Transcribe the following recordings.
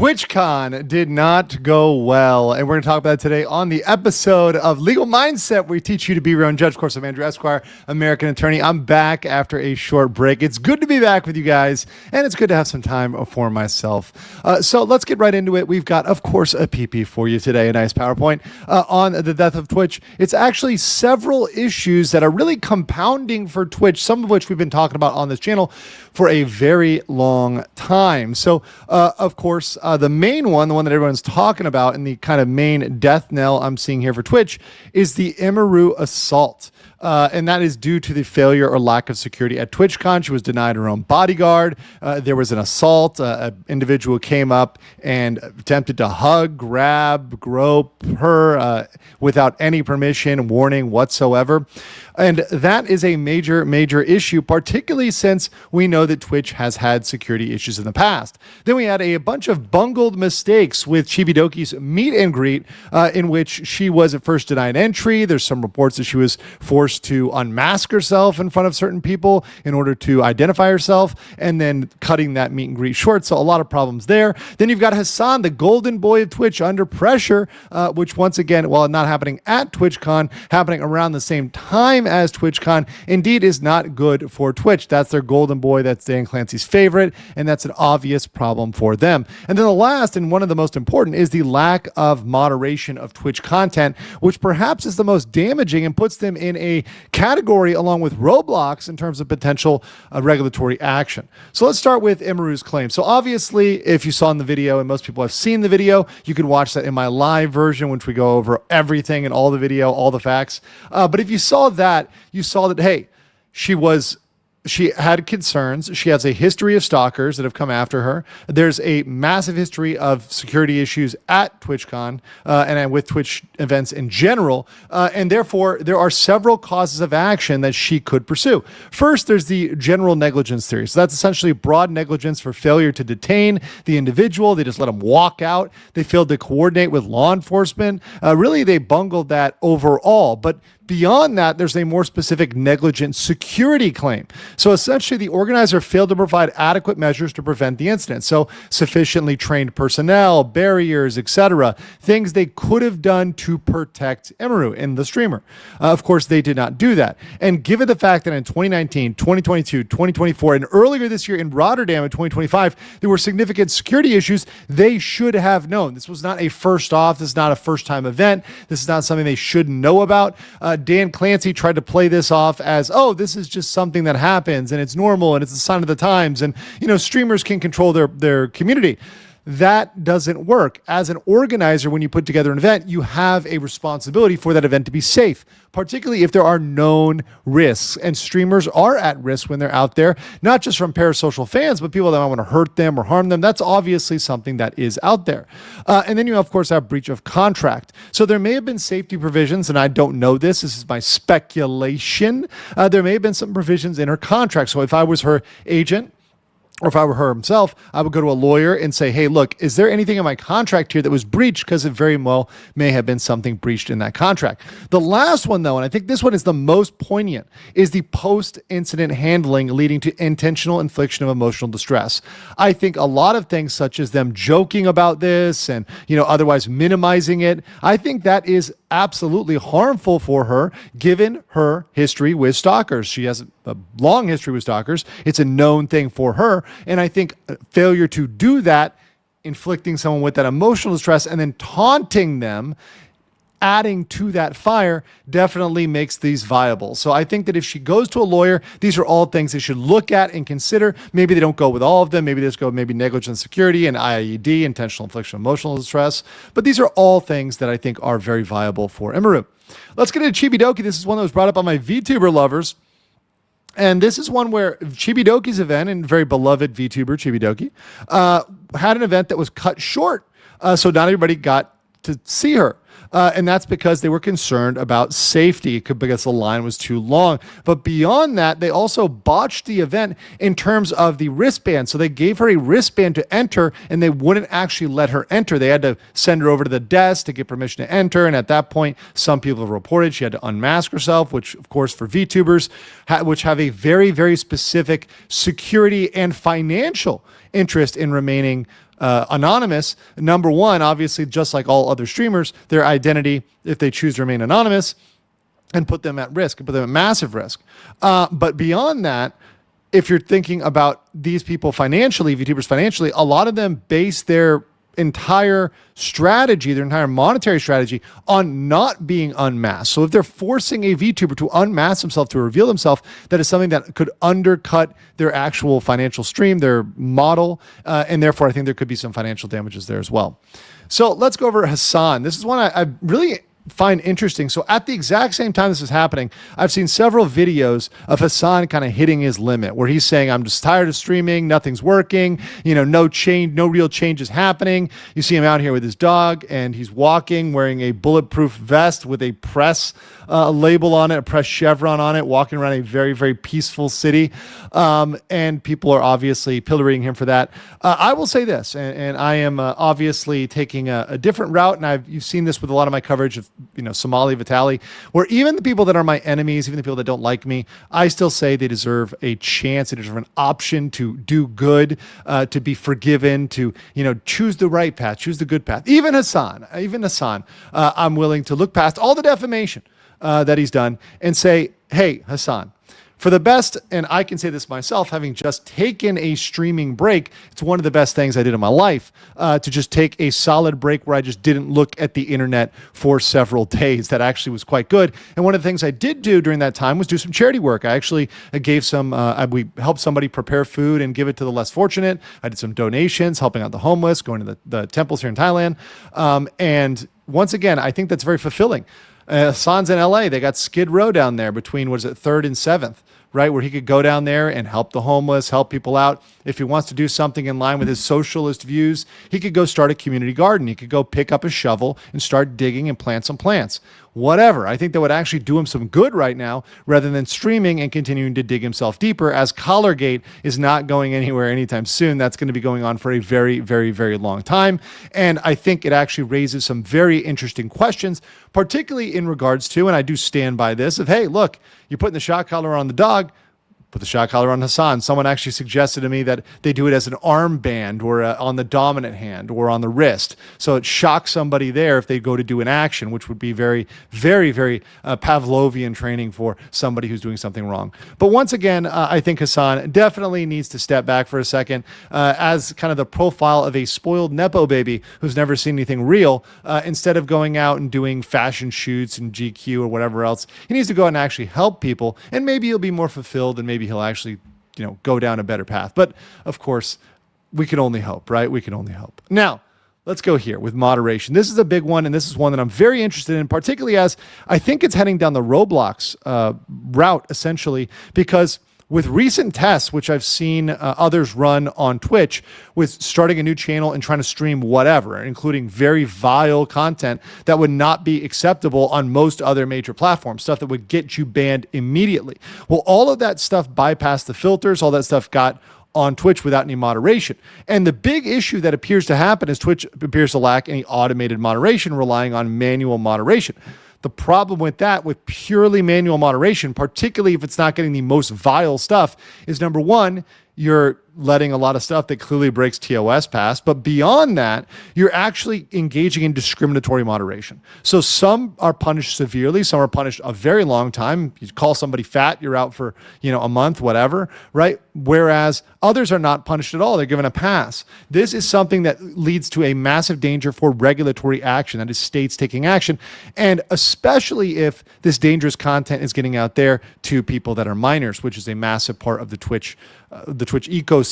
TwitchCon did not go well, and we're going to talk about it today on the episode of Legal Mindset, where we teach you to be your own judge. Of course, I'm Andrew Esquire, American attorney. I'm back after a short break. It's good to be back with you guys, and it's good to have some time for myself. So let's get right into it. We've got, of course, a PP for you today, a nice PowerPoint on the death of Twitch. It's actually several issues that are really compounding for Twitch, some of which we've been talking about on this channel for a very long time. So, of course, the main one, the one that everyone's talking about, and the kind of main death knell I'm seeing here for Twitch is the Emiru assault. And that is due to the failure or lack of security at TwitchCon. She was denied her own bodyguard. There was an assault. An individual came up and attempted to hug, grab, grope her without any permission, warning whatsoever. And that is a major, major issue, particularly since we know that Twitch has had security issues in the past. Then we had a bunch of bungled mistakes with Chibidoki's meet and greet, in which she was at first denied entry. There's some reports that she was forced to unmask herself in front of certain people in order to identify herself, and then cutting that meet and greet short. So a lot of problems there. Then you've got Hassan, the golden boy of Twitch, under pressure, which once again, while not happening at TwitchCon, happening around the same time as TwitchCon, indeed is not good for Twitch. That's their golden boy. That's Dan Clancy's favorite, and that's an obvious problem for them. And then the last, and one of the most important, is the lack of moderation of Twitch content, which perhaps is the most damaging and puts them in a category along with Roblox in terms of potential regulatory action. So let's start with Emiru's claim. So obviously, if you saw in the video, and most people have seen the video, you can watch that in my live version, which we go over everything and all the video, all the facts. But if you saw that, you saw that, hey, she had concerns. She has a history of stalkers that have come after her. There's a massive history of security issues at TwitchCon and with Twitch events in general. And therefore, there are several causes of action that she could pursue. First, there's the general negligence theory. So that's essentially broad negligence for failure to detain the individual. They just let them walk out. They failed to coordinate with law enforcement. Really, they bungled that overall. But beyond that, there's a more specific negligent security claim. So essentially, the organizer failed to provide adequate measures to prevent the incident. So sufficiently trained personnel, barriers, etc. Things they could have done to protect Emiru and the streamer. Of course, they did not do that. And given the fact that in 2019, 2022, 2024, and earlier this year in Rotterdam in 2025, there were significant security issues, they should have known. This was not a first off. This is not a first-time event. This is not something they should know about. Dan Clancy tried to play this off as, oh, this is just something that happens and it's normal and it's a sign of the times, and streamers can control their community. That doesn't work. As an organizer, when you put together an event, you have a responsibility for that event to be safe, particularly if there are known risks. And streamers are at risk when they're out there, not just from parasocial fans, but people that might want to hurt them or harm them. That's obviously something that is out there. And then you, of course, have breach of contract. So there may have been safety provisions, and I don't know this. This is my speculation. There may have been some provisions in her contract. So if I was her agent, or if I were her himself, I would go to a lawyer and say, hey, look, is there anything in my contract here that was breached? Because it very well may have been something breached in that contract. The last one, though, and I think this one is the most poignant, is the post-incident handling leading to intentional infliction of emotional distress. I think a lot of things, such as them joking about this and, otherwise minimizing it, I think that is absolutely harmful for her, given her history with stalkers. She has a long history with stalkers. It's a known thing for her. And I think failure to do that, inflicting someone with that emotional distress and then taunting them, adding to that fire, definitely makes these viable. So I think that if she goes to a lawyer, these are all things they should look at and consider. Maybe they don't go with all of them. Maybe they just go maybe negligent security and IIED, intentional infliction of emotional distress. But these are all things that I think are very viable for Emiru. Let's get into Chibidoki. This is one that was brought up by my VTuber lovers. And this is one where Chibidoki's event, and very beloved VTuber Chibidoki, had an event that was cut short. So not everybody got to see her. And that's because they were concerned about safety because the line was too long. But beyond that, they also botched the event in terms of the wristband. So they gave her a wristband to enter, and they wouldn't actually let her enter. They had to send her over to the desk to get permission to enter. And at that point, some people have reported she had to unmask herself, which, of course, for VTubers, which have a very, very specific security and financial interest in remaining anonymous, number one, obviously, just like all other streamers, their identity, if they choose to remain anonymous, and put them at risk, put them at massive risk. But beyond that, if you're thinking about these people financially, VTubers financially, a lot of them base their entire strategy, their entire monetary strategy on not being unmasked. So if they're forcing a VTuber to unmask himself, to reveal himself, that is something that could undercut their actual financial stream, their model, and therefore I think there could be some financial damages there as well. So let's go over Hassan. This is one I really find interesting. So at the exact same time this is happening, I've seen several videos of Hassan kind of hitting his limit where he's saying, I'm just tired of streaming, nothing's working, no change, no real change is happening. You see him out here with his dog and he's walking wearing a bulletproof vest with a press label on it, a press chevron on it, walking around a very, very peaceful city. And people are obviously pillorying him for that. I will say this, and I am obviously taking a different route, and you've seen this with a lot of my coverage of Somali Vitali, where even the people that are my enemies, even the people that don't like me, I still say they deserve a chance, they deserve an option to do good, to be forgiven, to choose the right path, choose the good path. Even Hassan, I'm willing to look past all the defamation that he's done and say, hey, Hassan, for the best, and I can say this myself, having just taken a streaming break, it's one of the best things I did in my life, to just take a solid break where I just didn't look at the internet for several days. That actually was quite good. And one of the things I did do during that time was do some charity work. I actually gave we helped somebody prepare food and give it to the less fortunate. I did some donations, helping out the homeless, going to the temples here in Thailand. And once again, I think that's very fulfilling. Hassan's in LA. They got Skid Row down there between, 3rd and 7th, right? Where he could go down there and help the homeless, help people out. If he wants to do something in line with his socialist views, he could go start a community garden. He could go pick up a shovel and start digging and plant some plants. Whatever. I think that would actually do him some good right now rather than streaming and continuing to dig himself deeper, as Collargate is not going anywhere anytime soon. That's going to be going on for a very, very, very long time. And I think it actually raises some very interesting questions, particularly in regards to, and I do stand by this, of, hey, look, you're putting the shock collar on the dog, put the shock collar on Hassan. Someone actually suggested to me that they do it as an armband or on the dominant hand or on the wrist. So it shocks somebody there if they go to do an action, which would be very, very, very Pavlovian training for somebody who's doing something wrong. But once again, I think Hassan definitely needs to step back for a second as kind of the profile of a spoiled Nepo baby who's never seen anything real. Instead of going out and doing fashion shoots and GQ or whatever else, he needs to go out and actually help people, and maybe he'll be more fulfilled, and maybe he'll actually, go down a better path. But of course, we can only hope, right? We can only hope. Now, let's go here with moderation. This is a big one, and this is one that I'm very interested in, particularly as I think it's heading down the Roblox route, essentially, because with recent tests, which I've seen others run on Twitch, with starting a new channel and trying to stream whatever, including very vile content that would not be acceptable on most other major platforms, stuff that would get you banned immediately. Well, all of that stuff bypassed the filters, all that stuff got on Twitch without any moderation. And the big issue that appears to happen is Twitch appears to lack any automated moderation, relying on manual moderation. The problem with that, with purely manual moderation, particularly if it's not getting the most vile stuff, is number one, you're letting a lot of stuff that clearly breaks TOS pass. But beyond that, you're actually engaging in discriminatory moderation. So some are punished severely. Some are punished a very long time. You call somebody fat, you're out for, a month, whatever, right? Whereas others are not punished at all. They're given a pass. This is something that leads to a massive danger for regulatory action. That is states taking action. And especially if this dangerous content is getting out there to people that are minors, which is a massive part of the Twitch ecosystem.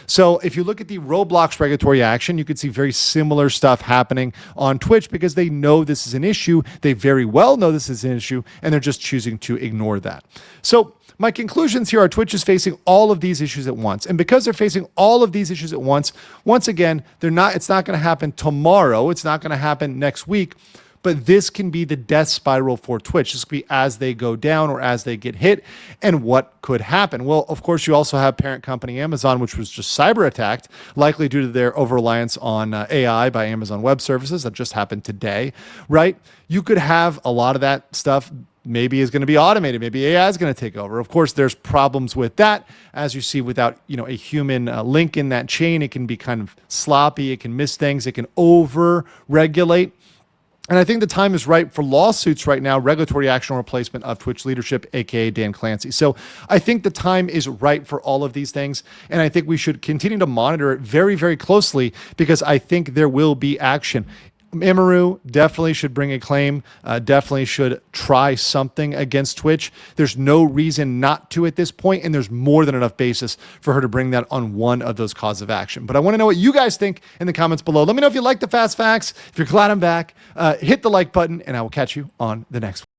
So if you look at the Roblox regulatory action, you could see very similar stuff happening on Twitch because they know this is an issue. They very well know this is an issue, and they're just choosing to ignore that. So my conclusions here are Twitch is facing all of these issues at once. And because they're facing all of these issues at once again, it's not going to happen tomorrow. It's not going to happen next week. But this can be the death spiral for Twitch. This could be as they go down or as they get hit. And what could happen? Well, of course, you also have parent company Amazon, which was just cyber attacked, likely due to their over-reliance on AI by Amazon Web Services. That just happened today, right? You could have a lot of that stuff maybe is going to be automated. Maybe AI is going to take over. Of course, there's problems with that. As you see, without a human link in that chain, it can be kind of sloppy. It can miss things. It can over-regulate. And I think the time is right for lawsuits right now, regulatory action or replacement of Twitch leadership, aka Dan Clancy. So I think the time is right for all of these things. And I think we should continue to monitor it very, very closely, because I think there will be action. Amaru definitely should bring a claim, definitely should try something against Twitch. There's no reason not to at this point, and there's more than enough basis for her to bring that on one of those causes of action. But I want to know what you guys think in the comments below. Let me know if you like the fast facts. If you're glad I'm back, hit the like button, and I will catch you on the next one.